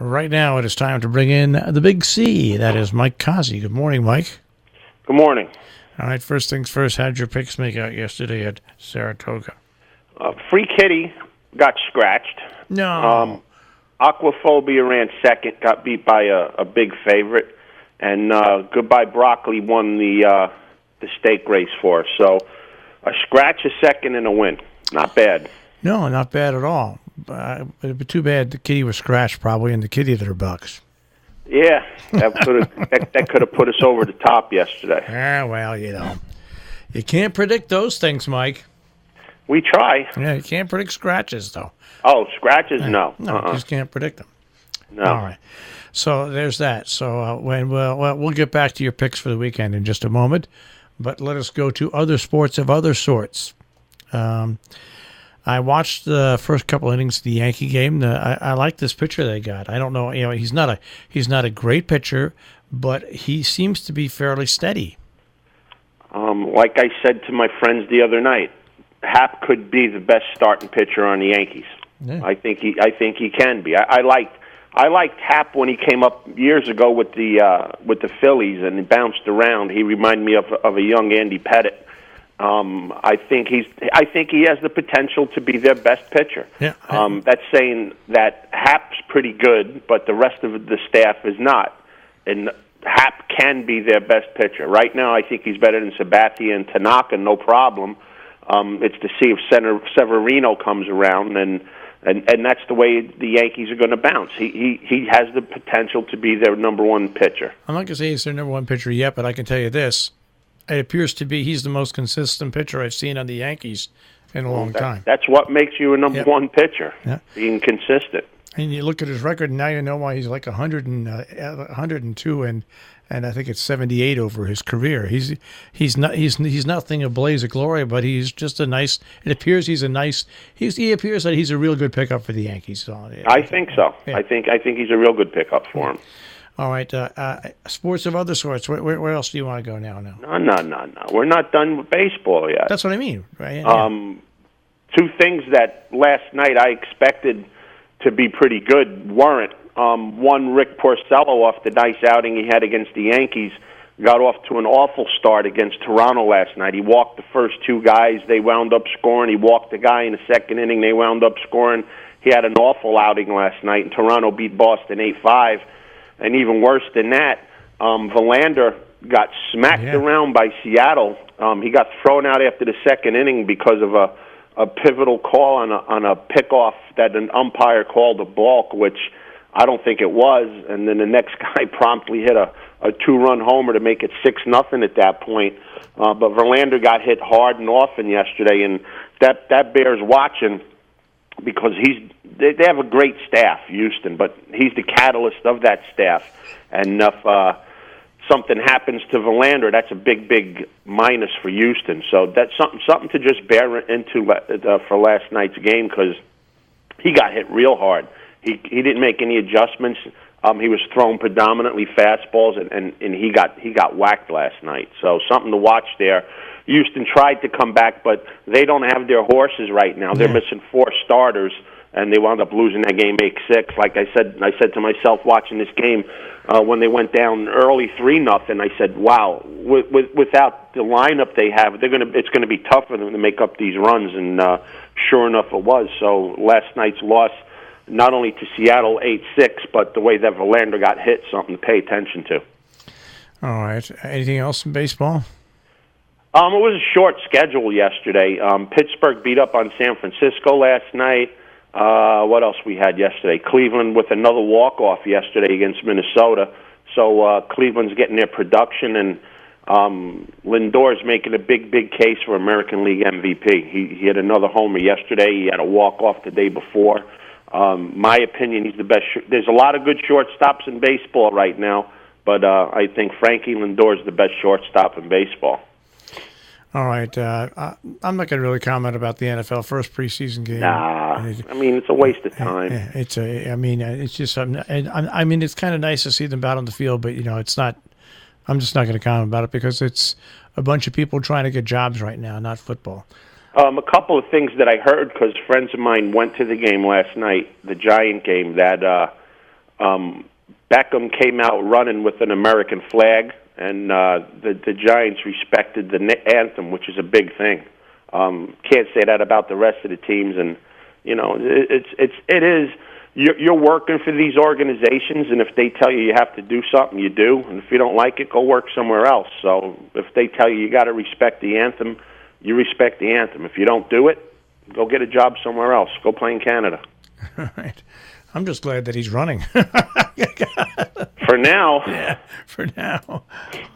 Right now, it is time to bring in the Big C. That is Mike Cozzi. Good morning, Mike. Good morning. All right, first things first, how did your picks make out yesterday at Saratoga? Free Kitty got scratched. No. Aquaphobia ran second, got beat by a big favorite. And Goodbye Broccoli won the stake race for us. So a scratch, a second, and a win. Not bad. No, not bad at all. But too bad the kitty was scratched probably in the kitty litter box. Yeah, that could have put us over the top yesterday. Well, you can't predict those things, Mike. We try. Yeah, you can't predict scratches, though. Oh, scratches? No. No, you just can't predict them. No. All right. So there's that. So we'll get back to your picks for the weekend in just a moment, but let us go to other sports of other sorts. I watched the first couple innings of the Yankee game. I like this pitcher they got. I don't know, he's not a great pitcher, but he seems to be fairly steady. Like I said to my friends the other night, Happ could be the best starting pitcher on the Yankees. Yeah. I think he can be. I liked Happ when he came up years ago with the Phillies and he bounced around. He reminded me of a young Andy Pettitte. I think he has the potential to be their best pitcher. Yeah. That's saying that Happ's pretty good, but the rest of the staff is not. And Happ can be their best pitcher. Right now, I think he's better than Sabathia and Tanaka, no problem. It's to see if Severino comes around, and that's the way the Yankees are going to bounce. He has the potential to be their number one pitcher. I'm not going to say he's their number one pitcher yet, but I can tell you this. It appears to be he's the most consistent pitcher I've seen on the Yankees in a long time. That's what makes you a number one pitcher, being consistent. And you look at his record, and now you know why he's like 102, and I think it's 78 over his career. He's nothing a blaze of glory, but he's just a nice. It appears he appears that he's a real good pickup for the Yankees. So, I think so. Yeah. I think he's a real good pickup for him. All right, sports of other sorts. Where else do you want to go now? No. We're not done with baseball yet. That's what I mean, right? Yeah. Two things that last night I expected to be pretty good weren't. One, Rick Porcello, off the nice outing he had against the Yankees, got off to an awful start against Toronto last night. He walked the first two guys. They wound up scoring. He walked the guy in the second inning. They wound up scoring. He had an awful outing last night, and Toronto beat Boston 8-5. And even worse than that, Verlander got smacked around by Seattle. He got thrown out after the second inning because of a pivotal call on a pickoff that an umpire called a balk, which I don't think it was. And then the next guy promptly hit a two-run homer to make it 6-0 at that point. But Verlander got hit hard and often yesterday, and that bears watching. Because they have a great staff, Houston, but he's the catalyst of that staff. And if something happens to Verlander, that's a big minus for Houston. So that's something to just bear into for last night's game, because he got hit real hard. He didn't make any adjustments. He was throwing predominantly fastballs, and he got whacked last night. So something to watch there. Houston tried to come back, but they don't have their horses right now. They're missing 4 starters, and they wound up losing that game 8-6. Like I said to myself watching this game when they went down early 3-0. I said, "Wow, without the lineup they have, it's going to be tough for them to make up these runs." And sure enough, it was. So last night's loss, not only to Seattle 8-6, but the way that Verlander got hit, something to pay attention to. All right. Anything else in baseball? It was a short schedule yesterday. Pittsburgh beat up on San Francisco last night. What else we had yesterday? Cleveland with another walk-off yesterday against Minnesota. So Cleveland's getting their production, and Lindor's making a big case for American League MVP. He had another homer yesterday. He had a walk-off the day before. My opinion, he's the best. There's a lot of good shortstops in baseball right now, but I think Frankie Lindor is the best shortstop in baseball. All right. I'm not going to really comment about the NFL first preseason game. Nah, I mean, it's a waste of time. It's just. I mean, it's kind of nice to see them out on the field, but it's not. I'm just not going to comment about it because it's a bunch of people trying to get jobs right now, not football. A couple of things that I heard, because friends of mine went to the game last night, the Giant game, that Beckham came out running with an American flag, and the Giants respected the anthem, which is a big thing. Can't say that about the rest of the teams, and it is. You're working for these organizations, and if they tell you have to do something, you do. And if you don't like it, go work somewhere else. So if they tell you got to respect the anthem, you respect the anthem. If you don't do it, go get a job somewhere else. Go play in Canada. All right. I'm just glad that he's running. For now. Yeah, for now.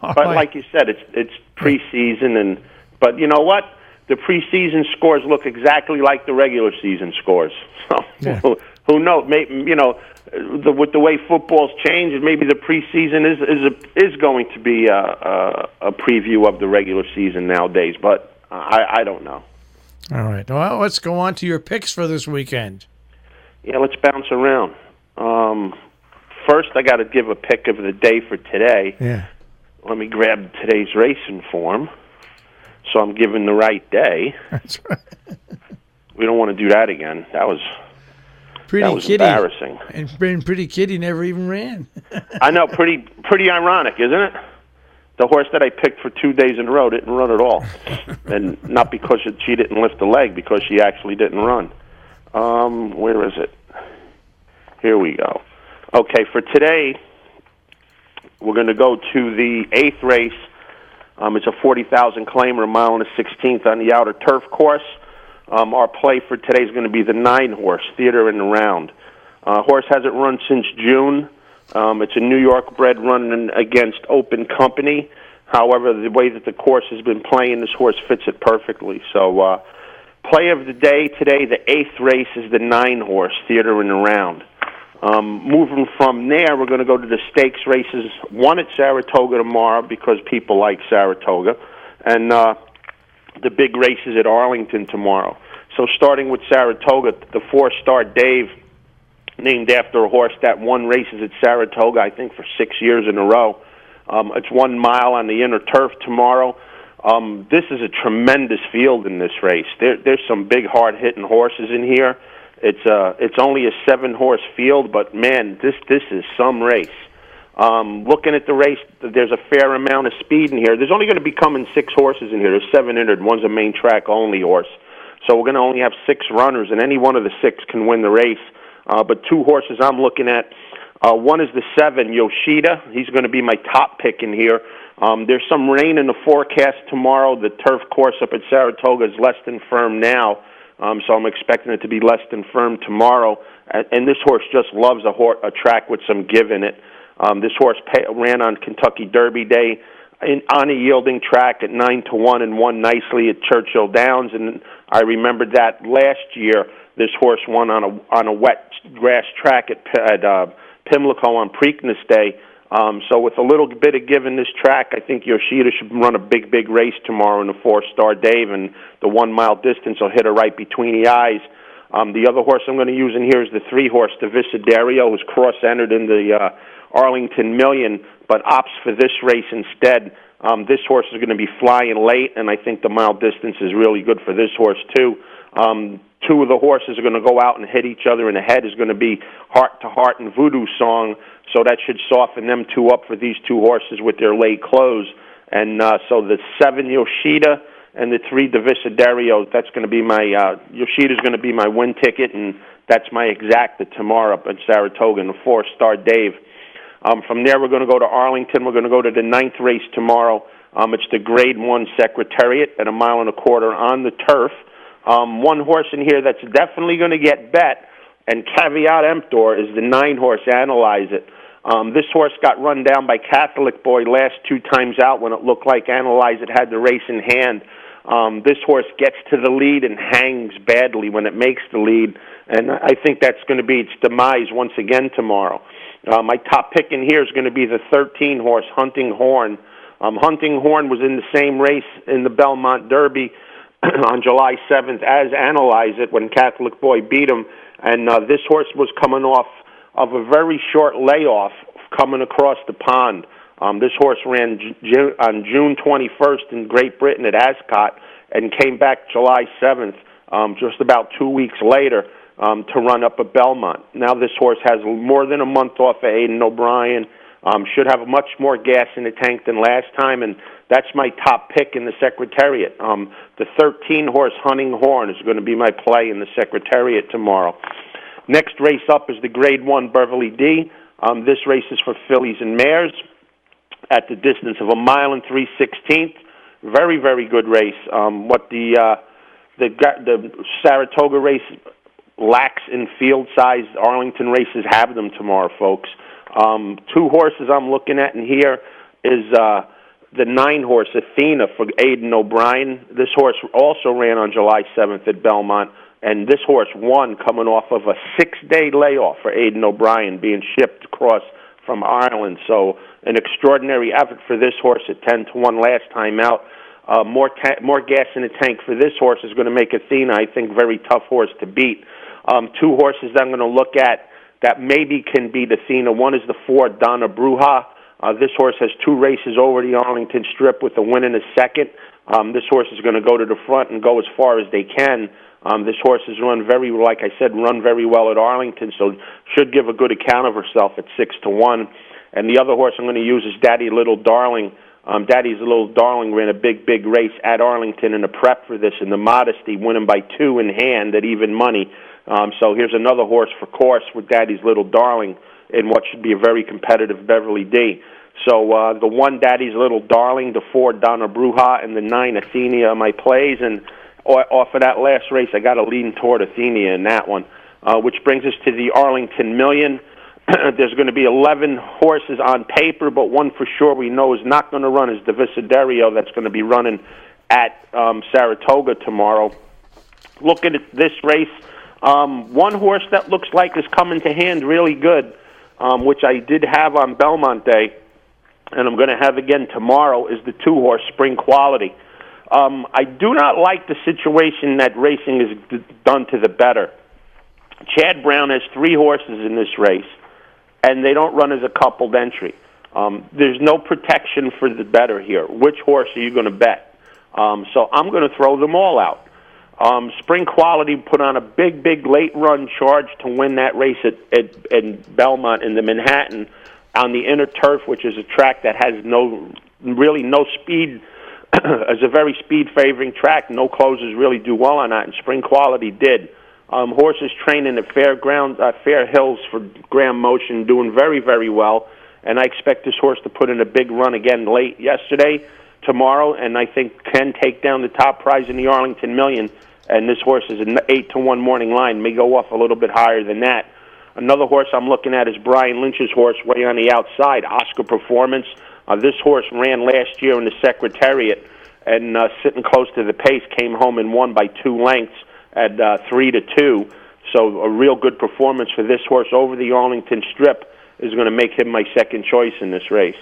But like you said, it's preseason, but you know what? The preseason scores look exactly like the regular season scores. So yeah. Who knows? Maybe, with the way football's changed, maybe the preseason is going to be a preview of the regular season nowadays. But I don't know. All right. Well, let's go on to your picks for this weekend. Yeah, let's bounce around. First, I got to give a pick of the day for today. Yeah. Let me grab today's racing form, so I'm giving the right day. That's right. We don't want to do that again. That was Kitty. Embarrassing. And Pretty Kitty never even ran. I know, pretty ironic, isn't it? The horse that I picked for 2 days in a row didn't run at all, and not because she didn't lift a leg, because she actually didn't run. Where is it? Here we go. Okay, for today, we're going to go to the 8th race. It's a 40,000 claimer, a mile and a 16th on the outer turf course. Our play for today is going to be the 9 horse, Theater in the Round. Horse hasn't run since June. It's a New York bred running against Open Company. However, the way that the course has been playing, this horse fits it perfectly. So, play of the day today, the 8th race is the 9 horse, Theater in the Round. Moving from there, we're going to go to the stakes races. One at Saratoga tomorrow because people like Saratoga, and the big races at Arlington tomorrow. So starting with Saratoga, the 4-star Dave, named after a horse that won races at Saratoga, I think, for 6 years in a row. It's 1 mile on the inner turf tomorrow. This is a tremendous field in this race. There's some big, hard-hitting horses in here. It's only a 7-horse field, but man, this is some race. Looking at the race, there's a fair amount of speed in here. There's only going to be coming 6 horses in here. There's 7 entered. One's a main track only horse. So we're going to only have 6 runners, and any one of the 6 can win the race. But 2 horses I'm looking at. One is the 7, Yoshida. He's going to be my top pick in here. There's some rain in the forecast tomorrow. The turf course up at Saratoga is less than firm now, so I'm expecting it to be less than firm tomorrow. And this horse just loves a track with some give in it. This horse ran on Kentucky Derby Day on a yielding track at 9-1 and won nicely at Churchill Downs. And I remembered that last year this horse won on a wet grass track at Pimlico on Preakness Day. So with a little bit of give in this track, I think Yoshida should run a big race tomorrow in the 4-star Dave, and the 1 mile distance will hit her right between the eyes. The other horse I'm going to use in here is the 3 horse, the Visidario, who's cross-entered in the Arlington Million, but opts for this race instead. This horse is going to be flying late, and I think the mile distance is really good for this horse too. 2 of the horses are going to go out and hit each other in the head. Is going to be Heart to Heart and Voodoo Song, so that should soften them 2 up for these 2 horses with their late close. And so the 7 Yoshida and the 3 Divisidario, that's going to be my Yoshida's going to be my win ticket, and that's my exacta tomorrow up at Saratoga in the 4-star Dave. From there, we're going to go to Arlington. We're going to go to the 9th race tomorrow. It's the Grade 1 Secretariat at 1.25 miles on the turf. One horse in here that's definitely going to get bet, and caveat emptor, is the 9 horse, Analyze It. This horse got run down by Catholic Boy last 2 times out when it looked like Analyze It had the race in hand. This horse gets to the lead and hangs badly when it makes the lead, and I think that's going to be its demise once again tomorrow. My top pick in here is going to be the 13 horse, Hunting Horn. Hunting Horn was in the same race in the Belmont Derby on July 7th as Analyze It when Catholic Boy beat him, and this horse was coming off of a very short layoff coming across the pond. This horse ran on June 21st in Great Britain at Ascot and came back July 7th, just about 2 weeks later. to run up at Belmont. Now this horse has more than a month off of Aidan O'Brien, should have much more gas in the tank than last time, and that's my top pick in the Secretariat. The 13-horse Hunting Horn is going to be my play in the Secretariat tomorrow. Next race up is the Grade 1 Beverly D. This race is for fillies and mares at the distance of 1 mile and 3/16. Very, very good race. What the Saratoga race lacks in field-sized Arlington races have them tomorrow, folks. 2 horses I'm looking at in here is the 9-horse Athena for Aidan O'Brien. This horse also ran on July 7th at Belmont, and this horse won coming off of a 6-day layoff for Aidan O'Brien, being shipped across from Ireland. So an extraordinary effort for this horse at 10-1 last time out. More gas in the tank for this horse is going to make Athena, I think, very tough horse to beat. 2 horses that I'm going to look at that maybe can beat Athena. One is the 4 Donna Bruja. This horse has 2 races over the Arlington Strip with a win in a second. This horse is going to go to the front and go as far as they can. This horse has run very well at Arlington, so should give a good account of herself at 6-1. And the other horse I'm going to use is Daddy Little Darling. Daddy's Little Darling ran a big race at Arlington in the prep for this, in the Modesty, winning by 2 in hand at even money. So here's another horse for course with Daddy's Little Darling in what should be a very competitive Beverly D. So the 1 Daddy's Little Darling, the 4 Donna Bruja, and the 9 Athenia are my plays. And off of that last race, I got a lean toward Athenia in that one, which brings us to the Arlington Million. There's going to be 11 horses on paper, but one for sure we know is not going to run is the Visidario that's going to be running at Saratoga tomorrow. Looking at this race, one horse that looks like is coming to hand really good, which I did have on Belmont Day, and I'm going to have again tomorrow, is the 2-horse Spring Quality. I do not like the situation that racing is done to the better. Chad Brown has 3 horses in this race, and they don't run as a coupled entry. There's no protection for the better here. Which horse are you going to bet? So I'm going to throw them all out. Spring Quality put on a big late-run charge to win that race at Belmont in the Manhattan on the inner turf, which is a track that has no speed. It's a very speed-favoring track. No closers really do well on that, and Spring Quality did. Horses training at Fair Hills for Graham Motion, doing very well, and I expect this horse to put in a big run again late yesterday, tomorrow, and I think can take down the top prize in the Arlington Million. And this horse is an 8-1 morning line, may go off a little bit higher than that. Another horse I'm looking at is Brian Lynch's horse, way on the outside, Oscar Performance. This horse ran last year in the Secretariat, and sitting close to the pace, came home and won by 2 lengths at 3-2. So a real good performance for this horse over the Arlington Strip is going to make him my second choice in this race.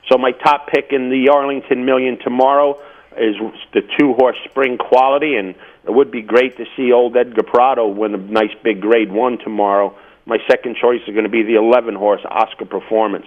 So my top pick in the Arlington Million tomorrow is the 2-horse Spring Quality, and it would be great to see old Edgar Prado win a nice big Grade 1 tomorrow. My second choice is going to be the 11-horse Oscar Performance.